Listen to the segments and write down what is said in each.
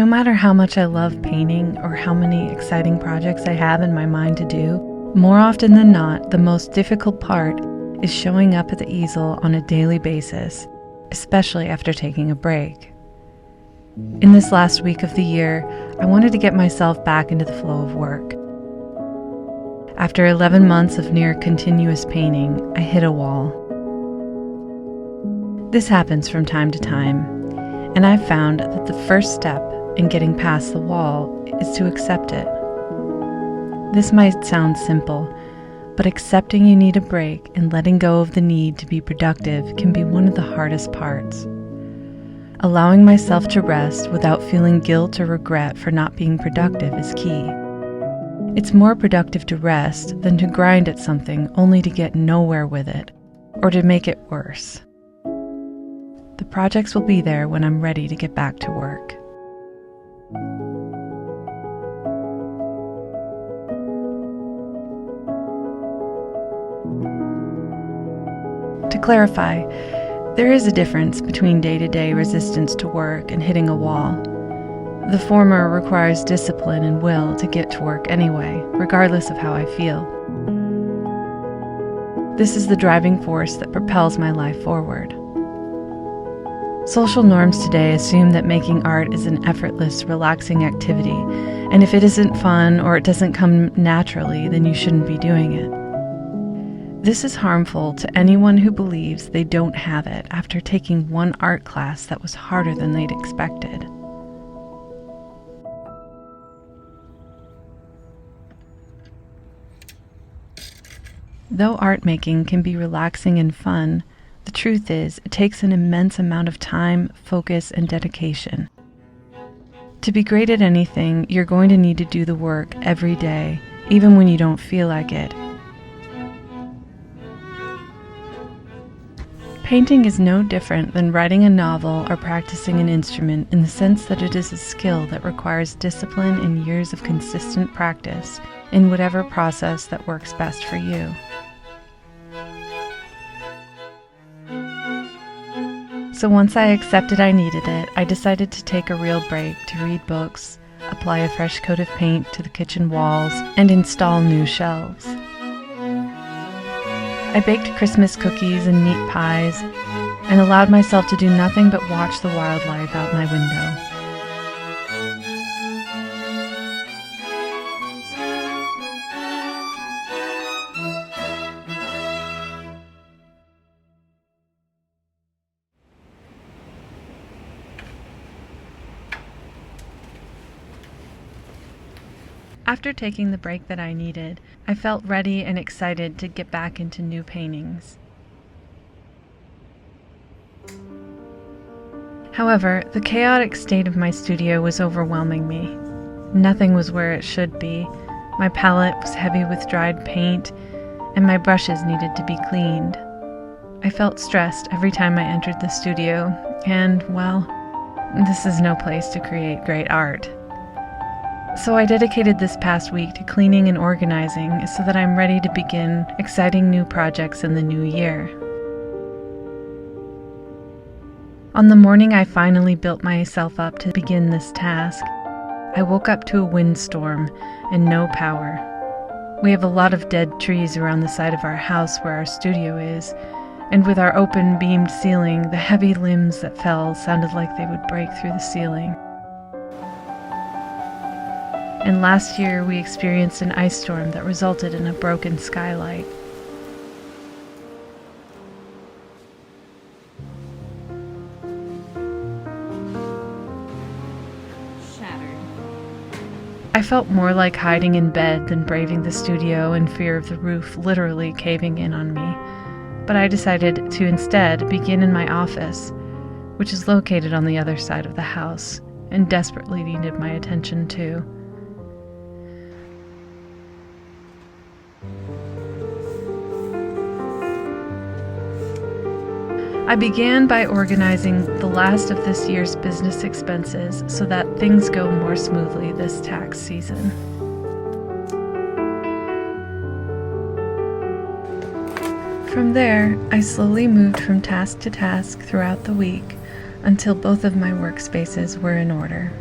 matter how much I love painting or how many exciting projects I have in my mind to do, more often than not, the most difficult part is showing up at the easel on a daily basis, especially after taking a break. In this last week of the year, I wanted to get myself back into the flow of work. After 11 months of near continuous painting, I hit a wall. This happens from time to time, and I've found that the first step in getting past the wall is to accept it. This might sound simple, but accepting you need a break and letting go of the need to be productive can be one of the hardest parts. Allowing myself to rest without feeling guilt or regret for not being productive is key. It's more productive to rest than to grind at something only to get nowhere with it, or to make it worse. The projects will be there when I'm ready to get back to work. To clarify, there is a difference between day-to-day resistance to work and hitting a wall. The former requires discipline and will to get to work anyway, regardless of how I feel. This is the driving force that propels my life forward. Social norms today assume that making art is an effortless, relaxing activity, and if it isn't fun or it doesn't come naturally, then you shouldn't be doing it. This is harmful to anyone who believes they don't have it after taking one art class that was harder than they'd expected. Though art making can be relaxing and fun, the truth is it takes an immense amount of time, focus, and dedication. To be great at anything, you're going to need to do the work every day, even when you don't feel like it. Painting is no different than writing a novel or practicing an instrument in the sense that it is a skill that requires discipline and years of consistent practice in whatever process that works best for you. So once I accepted I needed it, I decided to take a real break to read books, apply a fresh coat of paint to the kitchen walls, and install new shelves. I baked Christmas cookies and meat pies and allowed myself to do nothing but watch the wildlife out my window. After taking the break that I needed, I felt ready and excited to get back into new paintings. However, the chaotic state of my studio was overwhelming me. Nothing was where it should be. My palette was heavy with dried paint, and my brushes needed to be cleaned. I felt stressed every time I entered the studio, and, well, this is no place to create great art. So I dedicated this past week to cleaning and organizing so that I'm ready to begin exciting new projects in the new year. On the morning I finally built myself up to begin this task, I woke up to a windstorm and no power. We have a lot of dead trees around the side of our house where our studio is, and with our open beamed ceiling, the heavy limbs that fell sounded like they would break through the ceiling. And last year we experienced an ice storm that resulted in a broken skylight. Shattered. I felt more like hiding in bed than braving the studio in fear of the roof literally caving in on me. But I decided to instead begin in my office, which is located on the other side of the house, and desperately needed my attention too. I began by organizing the last of this year's business expenses so that things go more smoothly this tax season. From there, I slowly moved from task to task throughout the week until both of my workspaces were in order.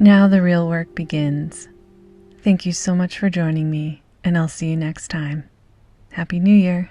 Now the real work begins. Thank you so much for joining me, and I'll see you next time. Happy New Year!